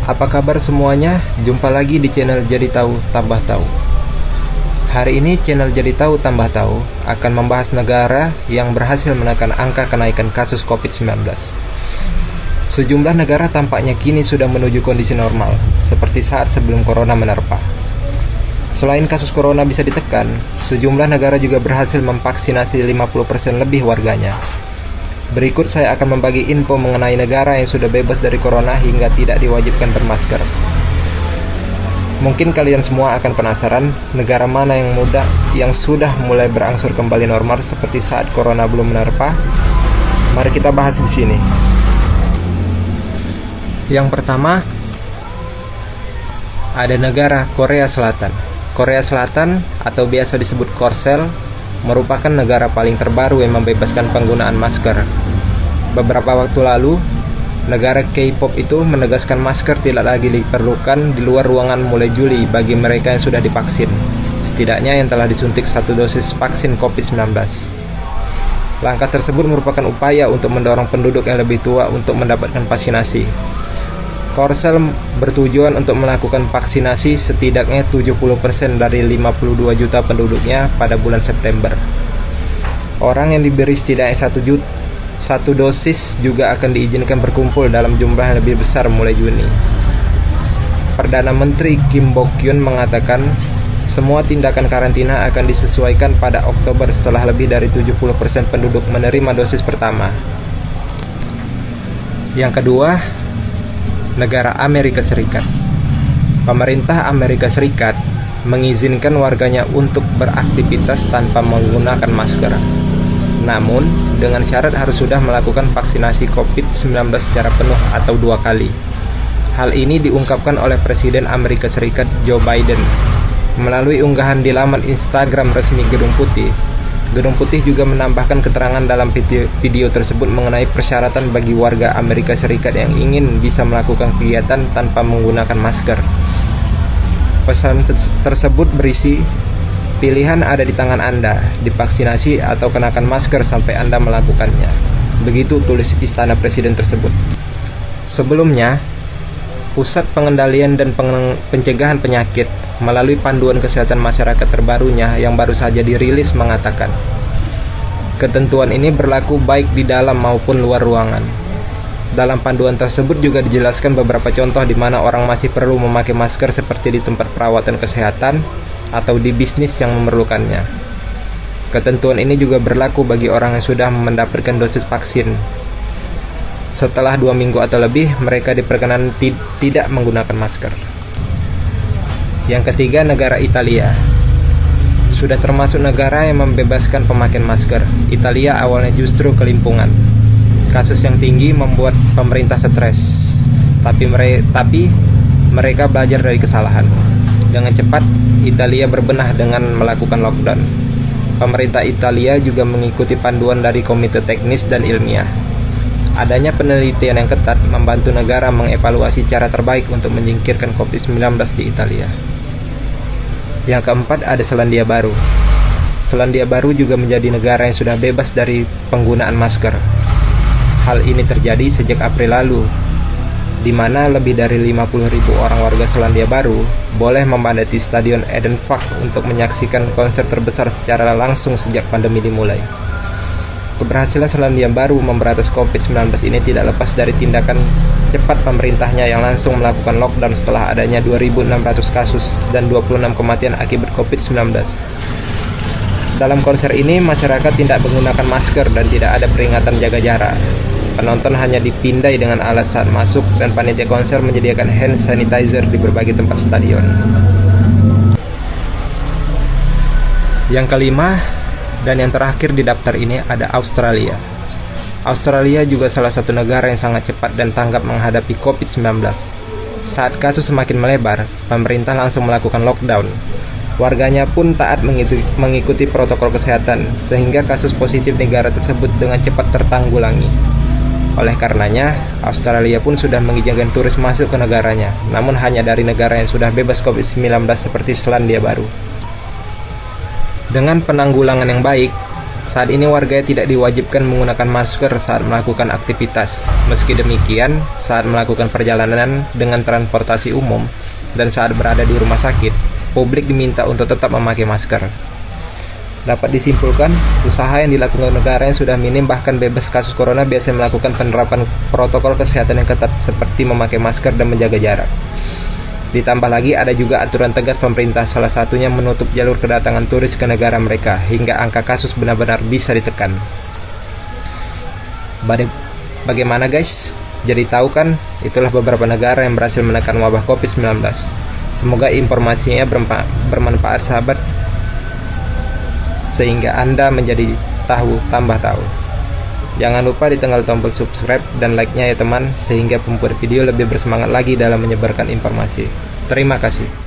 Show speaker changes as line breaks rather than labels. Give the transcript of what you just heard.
Apa kabar semuanya? Jumpa lagi di channel Jadi Tahu Tambah Tahu. Hari ini channel Jadi Tahu Tambah Tahu akan membahas negara yang berhasil menekan angka kenaikan kasus COVID-19. Sejumlah negara tampaknya kini sudah menuju kondisi normal, seperti saat sebelum corona menerpa. Selain kasus corona bisa ditekan, sejumlah negara juga berhasil memvaksinasi 50% lebih warganya. Berikut saya akan membagi info mengenai negara yang sudah bebas dari corona hingga tidak diwajibkan bermasker. Mungkin kalian semua akan penasaran negara mana yang sudah mulai berangsur kembali normal seperti saat corona belum menerpa. Mari kita bahas di sini. Yang pertama, ada negara Korea Selatan. Korea Selatan atau biasa disebut Korsel merupakan negara paling terbaru yang membebaskan penggunaan masker. Beberapa waktu lalu, negara K-pop itu menegaskan masker tidak lagi diperlukan di luar ruangan mulai Juli bagi mereka yang sudah divaksin, setidaknya yang telah disuntik 1 dosis vaksin COVID-19. Langkah tersebut merupakan upaya untuk mendorong penduduk yang lebih tua untuk mendapatkan vaksinasi. Korsel bertujuan untuk melakukan vaksinasi setidaknya 70% dari 52 juta penduduknya pada bulan September. Orang yang diberi setidaknya 1 dosis juga akan diizinkan berkumpul dalam jumlah yang lebih besar mulai Juni. Perdana Menteri Kim Bok-kyun mengatakan semua tindakan karantina akan disesuaikan pada Oktober setelah lebih dari 70% penduduk menerima dosis pertama. Yang kedua, negara Amerika Serikat. Pemerintah Amerika Serikat mengizinkan warganya untuk beraktivitas tanpa menggunakan masker. Namun, dengan syarat harus sudah melakukan vaksinasi COVID-19 secara penuh atau 2 kali. Hal ini diungkapkan oleh Presiden Amerika Serikat Joe Biden melalui unggahan di laman Instagram resmi Gedung Putih. Gedung Putih juga menambahkan keterangan dalam video tersebut mengenai persyaratan bagi warga Amerika Serikat yang ingin bisa melakukan kegiatan tanpa menggunakan masker. Pesan tersebut berisi, pilihan ada di tangan Anda, divaksinasi atau kenakan masker sampai Anda melakukannya. Begitu tulis Istana Presiden tersebut. Sebelumnya, Pusat Pengendalian dan Pencegahan Penyakit melalui panduan kesehatan masyarakat terbarunya yang baru saja dirilis mengatakan, ketentuan ini berlaku baik di dalam maupun luar ruangan. Dalam panduan tersebut juga dijelaskan beberapa contoh di mana orang masih perlu memakai masker seperti di tempat perawatan kesehatan atau di bisnis yang memerlukannya. Ketentuan ini juga berlaku bagi orang yang sudah mendapatkan dosis vaksin. Setelah 2 minggu atau lebih, mereka diperkenan tidak menggunakan masker. Yang ketiga, negara Italia. Sudah termasuk negara yang membebaskan pemakaian masker. Italia awalnya justru kelimpungan. Kasus yang tinggi membuat pemerintah stres. Tapi mereka belajar dari kesalahan. Dengan cepat, Italia berbenah dengan melakukan lockdown. Pemerintah Italia juga mengikuti panduan dari Komite Teknis dan Ilmiah. Adanya penelitian yang ketat membantu negara mengevaluasi cara terbaik untuk menyingkirkan COVID-19 di Italia. Yang keempat, ada Selandia Baru. Selandia Baru juga menjadi negara yang sudah bebas dari penggunaan masker. Hal ini terjadi sejak April lalu, di mana lebih dari 50.000 orang warga Selandia Baru boleh memadati Stadion Eden Park untuk menyaksikan konser terbesar secara langsung sejak pandemi dimulai. Keberhasilan Selandia Baru memberantas COVID-19 ini tidak lepas dari tindakan cepat pemerintahnya yang langsung melakukan lockdown setelah adanya 2.600 kasus dan 26 kematian akibat COVID-19. Dalam konser ini, masyarakat tidak menggunakan masker dan tidak ada peringatan jaga jarak. Penonton hanya dipindai dengan alat saat masuk dan panitia konser menyediakan hand sanitizer di berbagai tempat stadion. Yang kelima, dan yang terakhir di daftar ini ada Australia. Australia juga salah satu negara yang sangat cepat dan tanggap menghadapi COVID-19. Saat kasus semakin melebar, pemerintah langsung melakukan lockdown. Warganya pun taat mengikuti protokol kesehatan, sehingga kasus positif negara tersebut dengan cepat tertanggulangi. Oleh karenanya, Australia pun sudah mengizinkan turis masuk ke negaranya, namun hanya dari negara yang sudah bebas COVID-19 seperti Selandia Baru. Dengan penanggulangan yang baik, Saat ini warga tidak diwajibkan menggunakan masker saat melakukan aktivitas. Meski demikian, saat melakukan perjalanan dengan transportasi umum dan saat berada di rumah sakit, publik diminta untuk tetap memakai masker. Dapat disimpulkan, usaha yang dilakukan negara yang sudah minim bahkan bebas kasus corona biasanya melakukan penerapan protokol kesehatan yang ketat seperti memakai masker dan menjaga jarak. Ditambah lagi ada juga aturan tegas pemerintah, salah satunya menutup jalur kedatangan turis ke negara mereka hingga angka kasus benar-benar bisa ditekan. Bagaimana guys? Jadi tahu kan, itulah beberapa negara yang berhasil menekan wabah COVID-19. Semoga informasinya bermanfaat sahabat, sehingga Anda menjadi tambah tahu. Jangan lupa ditekan tombol subscribe dan like-nya ya teman, sehingga pembuat video lebih bersemangat lagi dalam menyebarkan informasi. Terima kasih.